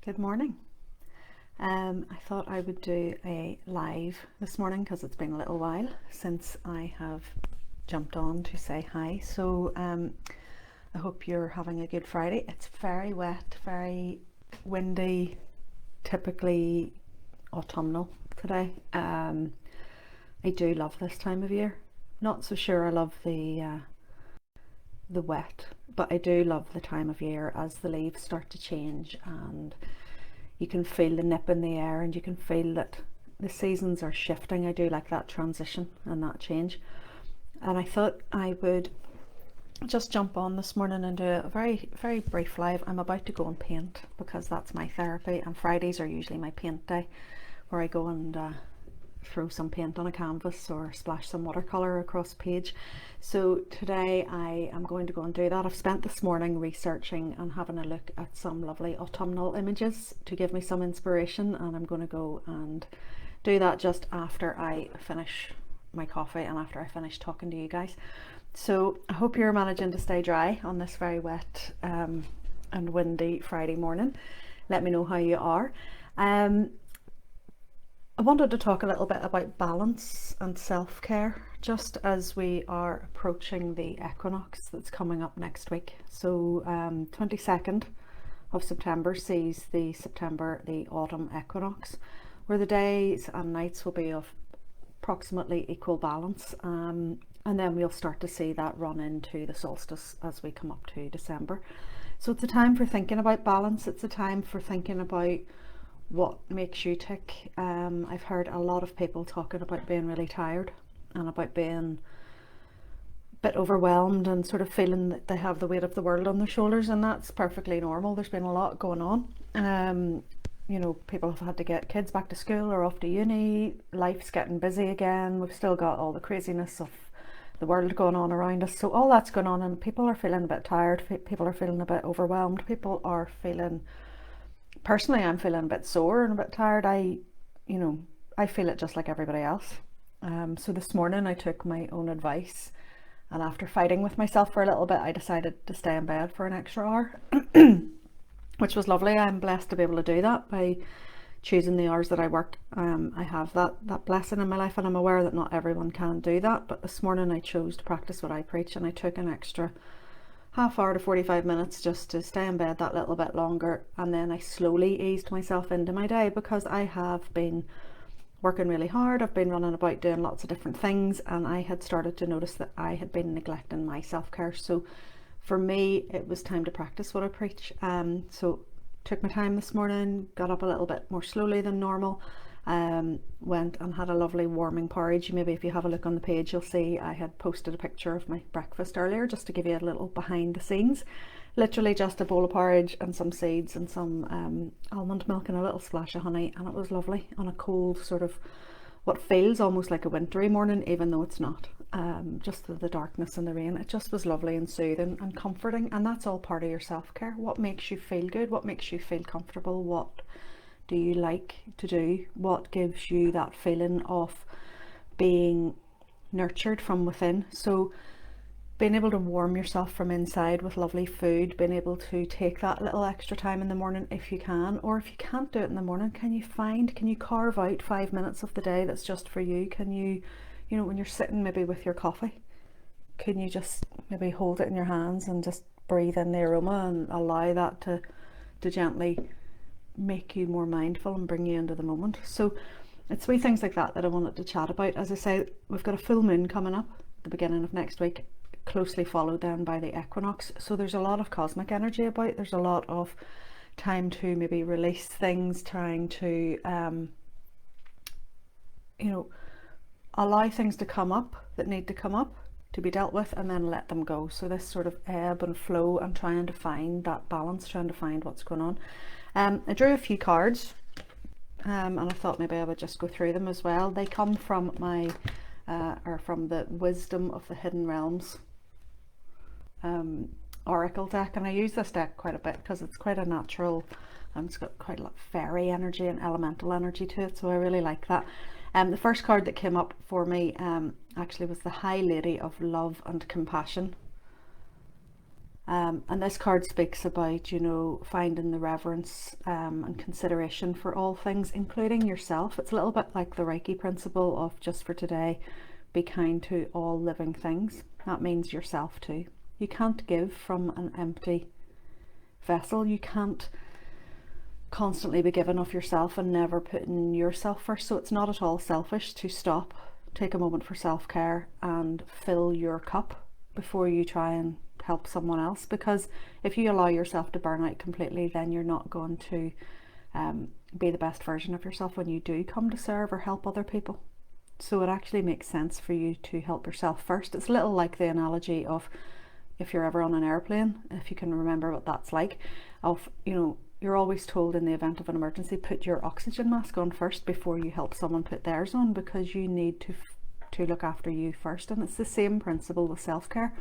Good morning. I thought I would do a live this morning because it's been a little while since I have jumped on to say hi. I hope you're having a good Friday. It's very wet, very windy, typically autumnal today. I do love this time of year. Not so sure I love the wet, but I do love the time of year as the leaves start to change and you can feel the nip in the air and you can feel that the seasons are shifting. I do like that transition and that change. And I thought I would just jump on this morning and do a very brief live. I'm about to go and paint because that's my therapy, and Fridays are usually my paint day, where I go and throw some paint on a canvas or splash some watercolor across a page. So today I am going to go and do that. I've spent this morning researching and having a look at some lovely autumnal images to give me some inspiration, and I'm going to go and do that just after I finish my coffee and after I finish talking to you guys. So I hope you're managing to stay dry on this very wet and windy Friday morning. Let me know how you are. I wanted to talk a little bit about balance and self-care just as we are approaching the equinox that's coming up next week. So 22nd of September sees the autumn equinox, where the days and nights will be of approximately equal balance, and then we'll start to see that run into the solstice as we come up to December. So it's a time for thinking about balance. It's a time for thinking about what makes you tick. I've heard a lot of people talking about being really tired and about being a bit overwhelmed and sort of feeling that they have the weight of the world on their shoulders, and that's perfectly normal. There's been a lot going on. You know, people have had to get kids back to school or off to uni. Life's getting busy again. We've still got all the craziness of the world going on around us. So all that's going on and people are feeling a bit tired. People are feeling a bit overwhelmed. People are feeling, personally, I'm feeling a bit sore and a bit tired. I feel it just like everybody else. So this morning I took my own advice, and after fighting with myself for a little bit, I decided to stay in bed for an extra hour, which was lovely. I'm blessed to be able to do that by choosing the hours that I work. I have that blessing in my life, and I'm aware that not everyone can do that. But this morning I chose to practice what I preach, and I took an extra half hour to 45 minutes just to stay in bed that little bit longer, and then I slowly eased myself into my day because I have been working really hard. I've been running about doing lots of different things, and I had started to notice that I had been neglecting my self-care. So for me it was time to practice what I preach. So took my time this morning, got up a little bit more slowly than normal, went and had a lovely warming porridge. Maybe if you have a look on the page you'll see I had posted a picture of my breakfast earlier, just to give you a little behind the scenes. Literally just a bowl of porridge and some seeds and some almond milk and a little splash of honey, and it was lovely on a cold, sort of what feels almost like a wintry morning, even though it's not. Just the darkness and the rain, it just was lovely and soothing and comforting. And that's all part of your self-care. What makes you feel good? What makes you feel comfortable? What do you like to do? What gives you that feeling of being nurtured from within? So being able to warm yourself from inside with lovely food, being able to take that little extra time in the morning if you can, or if you can't do it in the morning, can you carve out 5 minutes of the day that's just for you? Can you, when you're sitting maybe with your coffee, can you just maybe hold it in your hands and just breathe in the aroma and allow that to gently make you more mindful and bring you into the moment? So it's wee things like that I wanted to chat about. As I say, we've got a full moon coming up at the beginning of next week, closely followed then by the equinox. So there's a lot of cosmic energy about. There's a lot of time to maybe release things, trying to allow things to come up that need to come up to be dealt with, and then let them go. So this sort of ebb and flow and trying to find that balance, trying to find what's going on. I drew a few cards, and I thought maybe I would just go through them as well. They come from my from the Wisdom of the Hidden Realms oracle deck, and I use this deck quite a bit because it's quite a natural, and it's got quite a lot of fairy energy and elemental energy to it, so I really like that. The first card that came up for me actually was the High Lady of Love and Compassion, And this card speaks about, you know, finding the reverence and consideration for all things, including yourself. It's a little bit like the Reiki principle of just for today, be kind to all living things. That means yourself too. You can't give from an empty vessel. You can't constantly be giving of yourself and never putting yourself first. So it's not at all selfish to stop, take a moment for self-care and fill your cup before you try and help someone else, because if you allow yourself to burn out completely, then you're not going to be the best version of yourself when you do come to serve or help other people. So it actually makes sense for you to help yourself first. It's a little like the analogy of if you're ever on an airplane, if you can remember what that's like, of, you know, you're always told in the event of an emergency, put your oxygen mask on first before you help someone put theirs on, because you need to look after you first. And it's the same principle with self-care.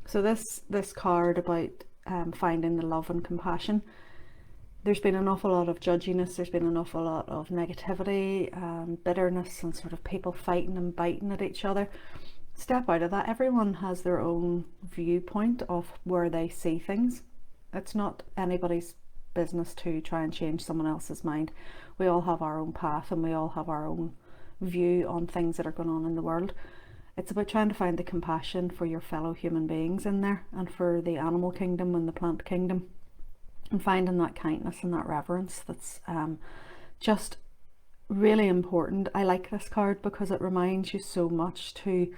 So this card about finding the love and compassion, there's been an awful lot of judginess, there's been an awful lot of negativity and bitterness and sort of people fighting and biting at each other. Step out of that. Everyone has their own viewpoint of where they see things. It's not anybody's business to try and change someone else's mind. We all have our own path and we all have our own view on things that are going on in the world. It's about trying to find the compassion for your fellow human beings in there, and for the animal kingdom and the plant kingdom, and finding that kindness and that reverence that's just really important. I like this card because it reminds you so much to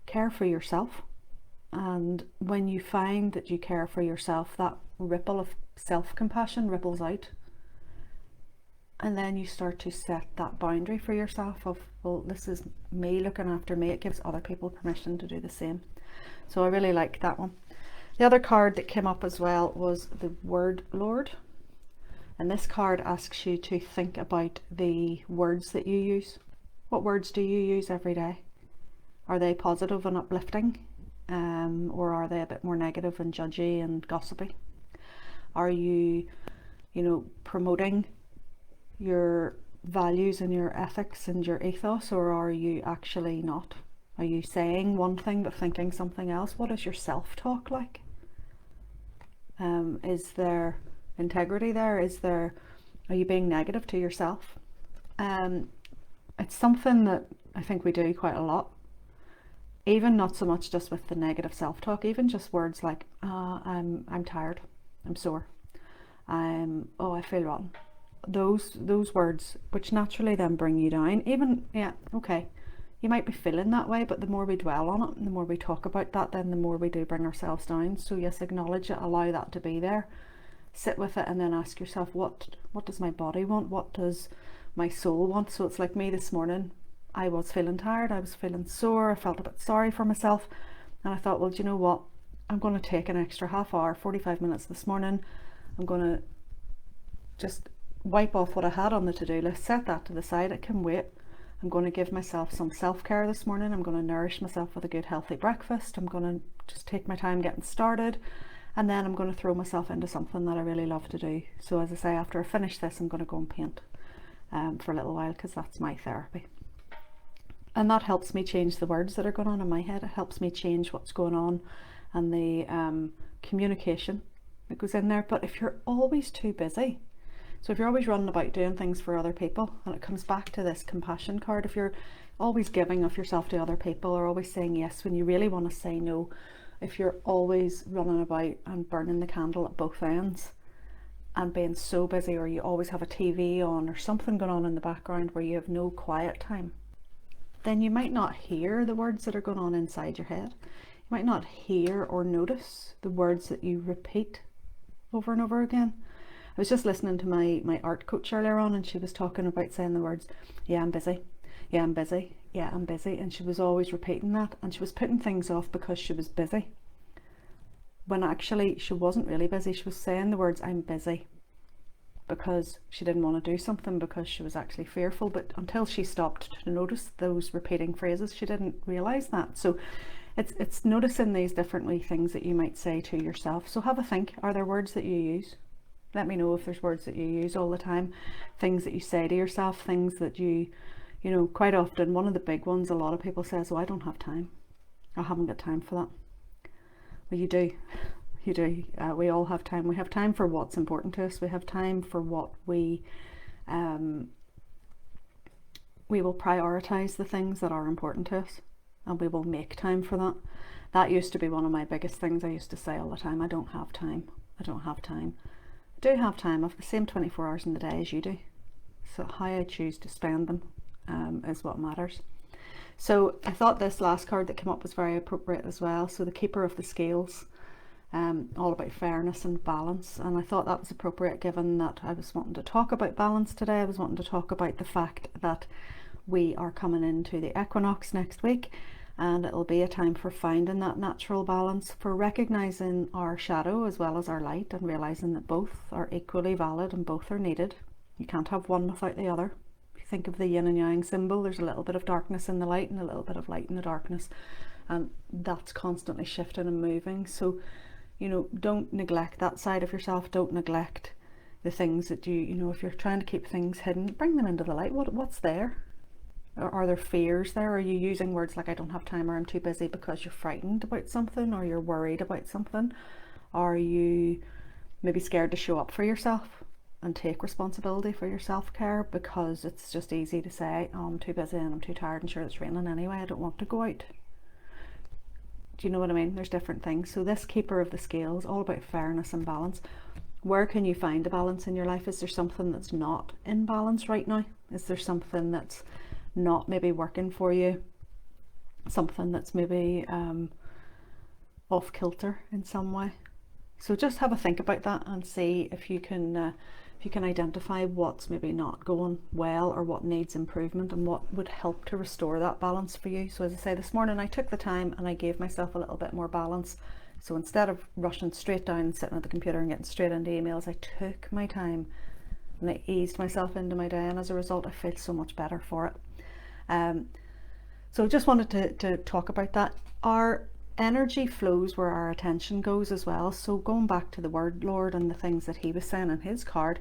care for yourself. And when you find that you care for yourself, that ripple of self-compassion ripples out. And then you start to set that boundary for yourself of, well, this is me looking after me. It gives other people permission to do the same. So I really like that one. The other card that came up as well was the Word Lord. And this card asks you to think about the words that you use. What words do you use every day? Are they positive and uplifting? Or are they a bit more negative and judgy and gossipy? Are you, you know, promoting your values and your ethics and your ethos, or are you actually not? Are you saying one thing but thinking something else? What is your self-talk like? Is there integrity there? Are you being negative to yourself? It's something that I think we do quite a lot. Even not so much just with the negative self-talk, even just words like, I'm tired, I'm sore, oh, I feel rotten. Those words, which naturally then bring you down. Even, yeah, okay, you might be feeling that way, but the more we dwell on it and the more we talk about that, then the more we do bring ourselves down. So yes, acknowledge it, allow that to be there, sit with it, and then ask yourself, what does my body want? What does my soul want? So it's like me this morning. I was feeling tired, I was feeling sore, I felt a bit sorry for myself, and I thought, well, do you know what, I'm going to take an extra half hour, 45 minutes this morning. I'm going to just wipe off what I had on the to-do list, set that to the side, it can wait. I'm going to give myself some self-care this morning. I'm going to nourish myself with a good healthy breakfast. I'm going to just take my time getting started, and then I'm going to throw myself into something that I really love to do. So as I say, after I finish this, I'm going to go and paint for a little while, because that's my therapy. And that helps me change the words that are going on in my head. It helps me change what's going on and the communication that goes in there. But if you're always too busy, so if you're always running about doing things for other people, and it comes back to this compassion card, if you're always giving of yourself to other people, or always saying yes when you really want to say no, if you're always running about and burning the candle at both ends and being so busy, or you always have a TV on or something going on in the background where you have no quiet time, then you might not hear the words that are going on inside your head. You might not hear or notice the words that you repeat over and over again. I was just listening to my art coach earlier on, and she was talking about saying the words, yeah, I'm busy, yeah, I'm busy, yeah, I'm busy. And she was always repeating that, and she was putting things off because she was busy, when actually she wasn't really busy. She was saying the words, I'm busy, because she didn't want to do something, because she was actually fearful. But until she stopped to notice those repeating phrases, she didn't realize that. So it's noticing these different wee things that you might say to yourself. So have a think. Are there words that you use? Let me know if there's words that you use all the time, things that you say to yourself, things that you know, quite often, one of the big ones, a lot of people says, oh, I don't have time, I haven't got time for that. Well, you do. You do. We all have time. We have time for what's important to us. We have time for what we will prioritize the things that are important to us, and we will make time for that. That used to be one of my biggest things. I used to say all the time, I don't have time. I don't have time. I do have time. I have the same 24 hours in the day as you do. So how I choose to spend them is what matters. So I thought this last card that came up was very appropriate as well. So the Keeper of the Scales, all about fairness and balance. And I thought that was appropriate given that I was wanting to talk about balance today. I was wanting to talk about the fact that we are coming into the equinox next week, and it'll be a time for finding that natural balance, for recognizing our shadow as well as our light, and realizing that both are equally valid and both are needed. You can't have one without the other. If you think of the yin and yang symbol, there's a little bit of darkness in the light and a little bit of light in the darkness, and that's constantly shifting and moving. So, you know, don't neglect that side of yourself. Don't neglect the things that you know, if you're trying to keep things hidden, bring them into the light. What's there? Are there fears there? Are you using words like I don't have time or I'm too busy because you're frightened about something, or you're worried about something? Are you maybe scared to show up for yourself and take responsibility for your self-care because it's just easy to say, oh, I'm too busy and I'm too tired and sure it's raining anyway, I don't want to go out? Do you know what I mean? There's different things. So this Keeper of the Scales, all about fairness and balance. Where can you find a balance in your life? Is there something that's not in balance right now? Is there something that's not maybe working for you? Something that's maybe off kilter in some way? So just have a think about that and see if you can identify what's maybe not going well, or what needs improvement, and what would help to restore that balance for you. So as I say, this morning I took the time and I gave myself a little bit more balance. So instead of rushing straight down and sitting at the computer and getting straight into emails, I took my time and I eased myself into my day, and as a result I feel so much better for it. So just wanted to talk about that. Our energy flows where our attention goes as well. So going back to the word Lord and the things that he was saying in his card,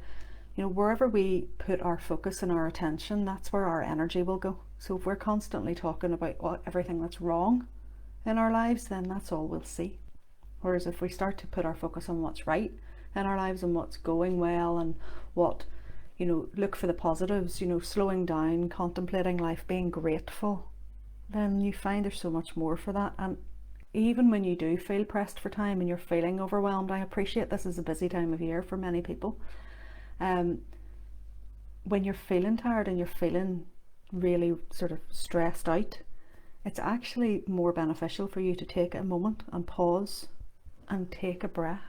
you know, wherever we put our focus and our attention, that's where our energy will go. So if we're constantly talking about everything that's wrong in our lives, then that's all we'll see. Whereas if we start to put our focus on what's right in our lives and what's going well, and what, you know, look for the positives, you know, slowing down, contemplating life, being grateful, then you find there's so much more for that. And even when you do feel pressed for time and you're feeling overwhelmed, I appreciate this is a busy time of year for many people. When you're feeling tired and you're feeling really sort of stressed out, it's actually more beneficial for you to take a moment and pause and take a breath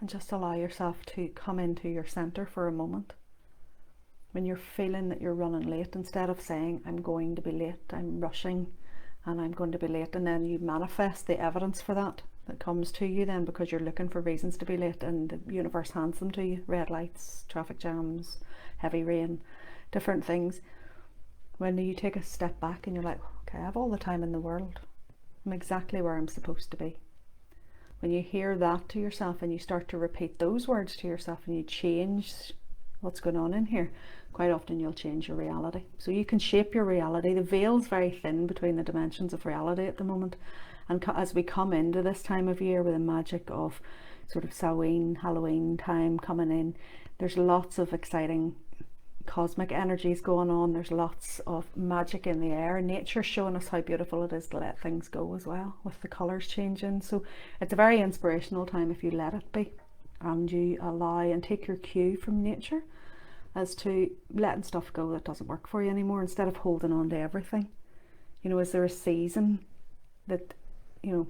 and just allow yourself to come into your center for a moment. When you're feeling that you're running late, instead of saying I'm going to be late, I'm rushing and I'm going to be late, and then you manifest the evidence for that comes to you then, because you're looking for reasons to be late and the universe hands them to you: red lights, traffic jams, heavy rain, different things. When you take a step back and you're like, okay, I have all the time in the world, I'm exactly where I'm supposed to be. When you hear that to yourself and you start to repeat those words to yourself and you change what's going on in here, quite often you'll change your reality. So you can shape your reality. The veil's very thin between the dimensions of reality at the moment, and as we come into this time of year with the magic of sort of Samhain, Halloween time coming in, there's lots of exciting cosmic energies going on. There's lots of magic in the air. Nature's showing us how beautiful it is to let things go as well, with the colours changing. So it's a very inspirational time if you let it be, and you allow and take your cue from nature as to letting stuff go that doesn't work for you anymore, instead of holding on to everything. You know, is there a season that, you know,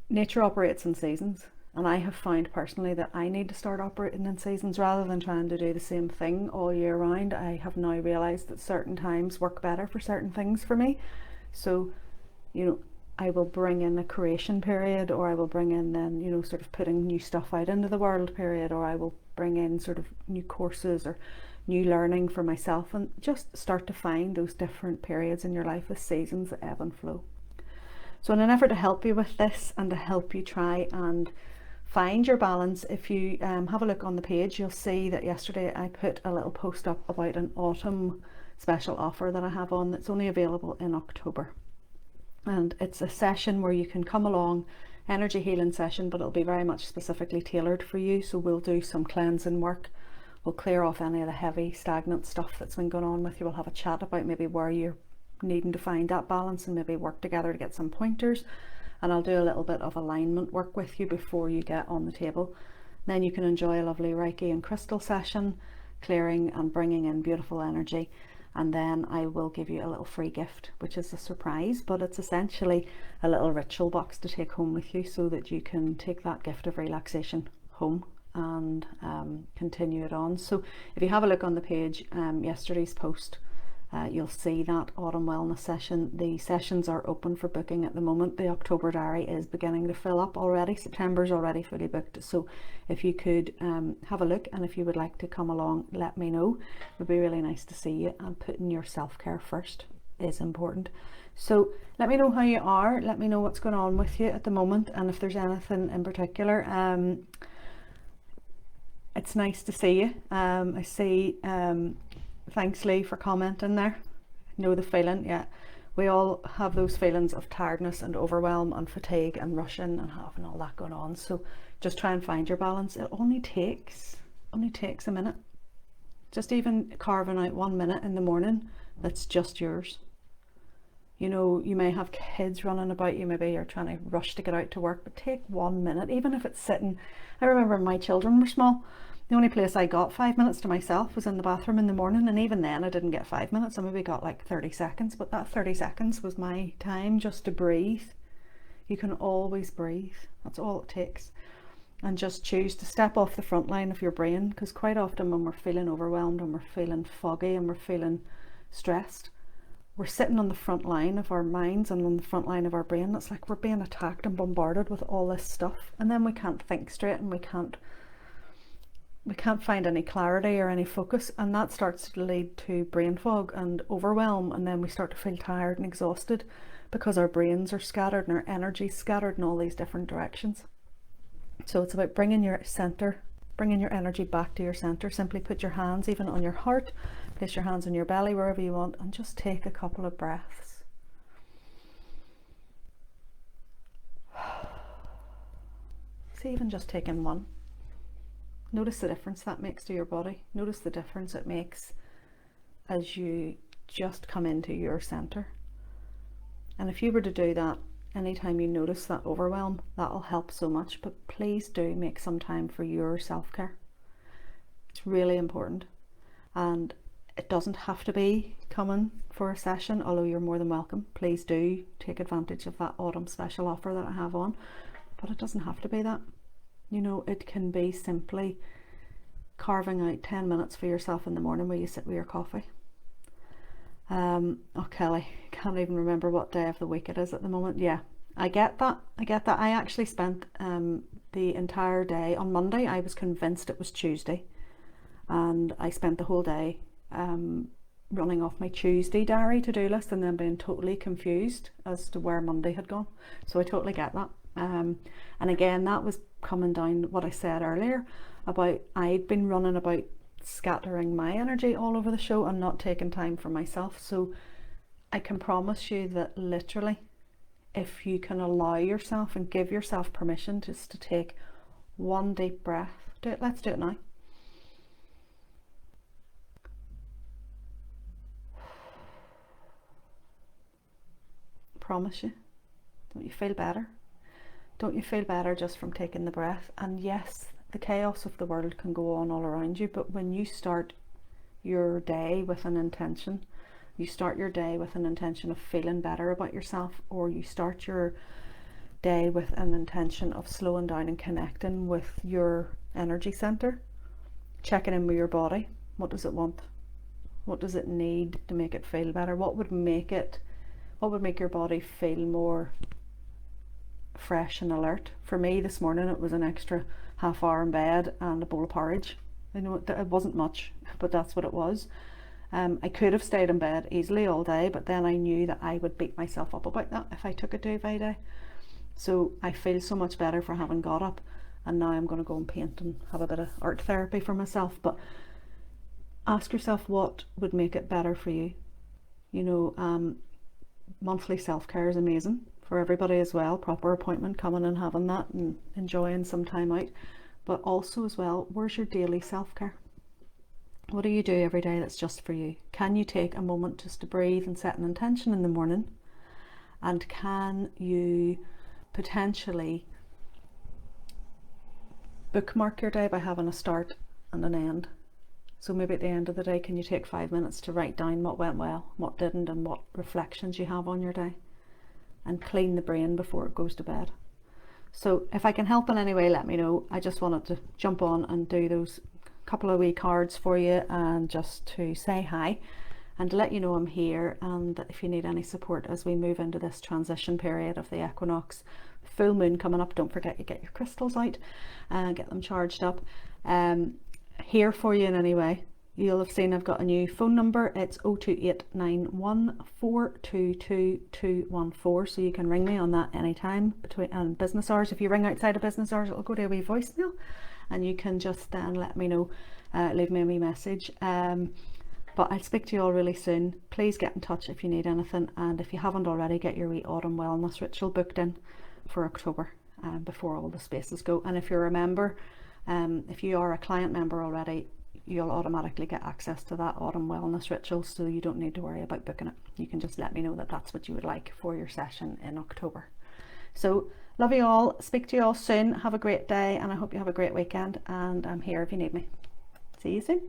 nature operates in seasons, and I have found personally that I need to start operating in seasons rather than trying to do the same thing all year round. I have now realized that certain times work better for certain things for me. So, you know, I will bring in a creation period, or I will bring in then, you know, sort of putting new stuff out into the world period, or I will bring in sort of new courses or new learning for myself, and just start to find those different periods in your life as seasons that ebb and flow. So in an effort to help you with this and to help you try and find your balance, if you have a look on the page, you'll see that yesterday I put a little post up about an autumn special offer that I have on that's only available in October. And it's a session where you can come along, energy healing session, but it'll be very much specifically tailored for you. So we'll do some cleansing work. We'll clear off any of the heavy stagnant stuff that's been going on with you. We'll have a chat about maybe where you're needing to find that balance and maybe work together to get some pointers. And I'll do a little bit of alignment work with you before you get on the table. Then you can enjoy a lovely Reiki and crystal session, clearing and bringing in beautiful energy. And then I will give you a little free gift, which is a surprise, but it's essentially a little ritual box to take home with you so that you can take that gift of relaxation home and continue it on. So if you have a look on the page, yesterday's post, you'll see that autumn wellness session. The sessions are open for booking at the moment. The October diary is beginning to fill up already. September's already fully booked. So if you could have a look, and if you would like to come along, let me know. It would be really nice to see you, and putting your self-care first is important. So let me know how you are. Let me know what's going on with you at the moment, and if there's anything in particular. It's nice to see you. I see thanks Lee for commenting there. Know the feeling. Yeah, we all have those feelings of tiredness and overwhelm and fatigue and rushing and having all that going on. So just try and find your balance. It only takes a minute. Just even carving out 1 minute in the morning that's just yours. You know, you may have kids running about you, maybe you're trying to rush to get out to work, but take 1 minute, even if it's sitting. I remember when my children were small, the only place I got 5 minutes to myself was in the bathroom in the morning, and even then I didn't get 5 minutes. I maybe got like 30 seconds, but that 30 seconds was my time just to breathe. You can always breathe. That's all it takes. And just choose to step off the front line of your brain, because quite often when we're feeling overwhelmed and we're feeling foggy and we're feeling stressed, we're sitting on the front line of our minds and on the front line of our brain. It's like we're being attacked and bombarded with all this stuff, and then we can't think straight, and we can't find any clarity or any focus, and that starts to lead to brain fog and overwhelm, and then we start to feel tired and exhausted because our brains are scattered and our energy scattered in all these different directions. So it's about bringing your energy back to your center. Simply put your hands even on your heart, place your hands on your belly, wherever you want, and just take a couple of breaths. See, even just taking one. Notice the difference that makes to your body. Notice the difference it makes as you just come into your center. And if you were to do that anytime you notice that overwhelm, that'll help so much. But please do make some time for your self-care. It's really important. And it doesn't have to be coming for a session, although you're more than welcome. Please do take advantage of that autumn special offer that I have on. But it doesn't have to be that. You know, it can be simply carving out 10 minutes for yourself in the morning where you sit with your coffee. Oh, Kelly, can't even remember what day of the week it is at the moment. Yeah, I get that. I actually spent the entire day on Monday. I was convinced it was Tuesday, and I spent the whole day running off my Tuesday diary to-do list and then being totally confused as to where Monday had gone. So I totally get that. And again, that was coming down what I said earlier about I'd been running about scattering my energy all over the show and not taking time for myself. So I can promise you that literally, if you can allow yourself and give yourself permission just to take one deep breath, do it. Let's do it now. Promise you. Don't you feel better? Don't you feel better just from taking the breath? And yes, the chaos of the world can go on all around you, but when you start your day with an intention, you start your day with an intention of feeling better about yourself, or you start your day with an intention of slowing down and connecting with your energy center, checking in with your body. What does it want? What does it need to make it feel better? What would make your body feel more fresh and alert? For me this morning, it was an extra half hour in bed and a bowl of porridge. I know it wasn't much, but that's what it was. I could have stayed in bed easily all day, but then I knew that I would beat myself up about that if I took a duvet day. So I feel so much better for having got up, and now I'm going to go and paint and have a bit of art therapy for myself. But ask yourself what would make it better for you. You know, monthly self-care is amazing for everybody as well. Proper appointment, coming and having that and enjoying some time out. But also as well, where's your daily self-care? What do you do every day that's just for you? Can you take a moment just to breathe and set an intention in the morning? And can you potentially bookmark your day by having a start and an end? So maybe at the end of the day, can you take 5 minutes to write down what went well, what didn't, and what reflections you have on your day, and clean the brain before it goes to bed? So if I can help in any way, let me know. I just wanted to jump on and do those couple of wee cards for you, and just to say hi and to let you know I'm here, and if you need any support as we move into this transition period of the equinox. Full moon coming up, don't forget you get your crystals out and get them charged up. Here for you in any way. You'll have seen I've got a new phone number. It's 02891422214, so you can ring me on that anytime between business hours. If you ring outside of business hours, it'll go to a wee voicemail, and you can just then let me know, leave me a wee message. But I'll speak to you all really soon. Please get in touch if you need anything, and if you haven't already, get your wee autumn wellness ritual booked in for October before all the spaces go. And if you're a member, if you are a client member already, you'll automatically get access to that autumn wellness ritual, so you don't need to worry about booking it. You can just let me know that that's what you would like for your session in October. So love you all, speak to you all soon, have a great day, and I hope you have a great weekend, and I'm here if you need me. See you soon.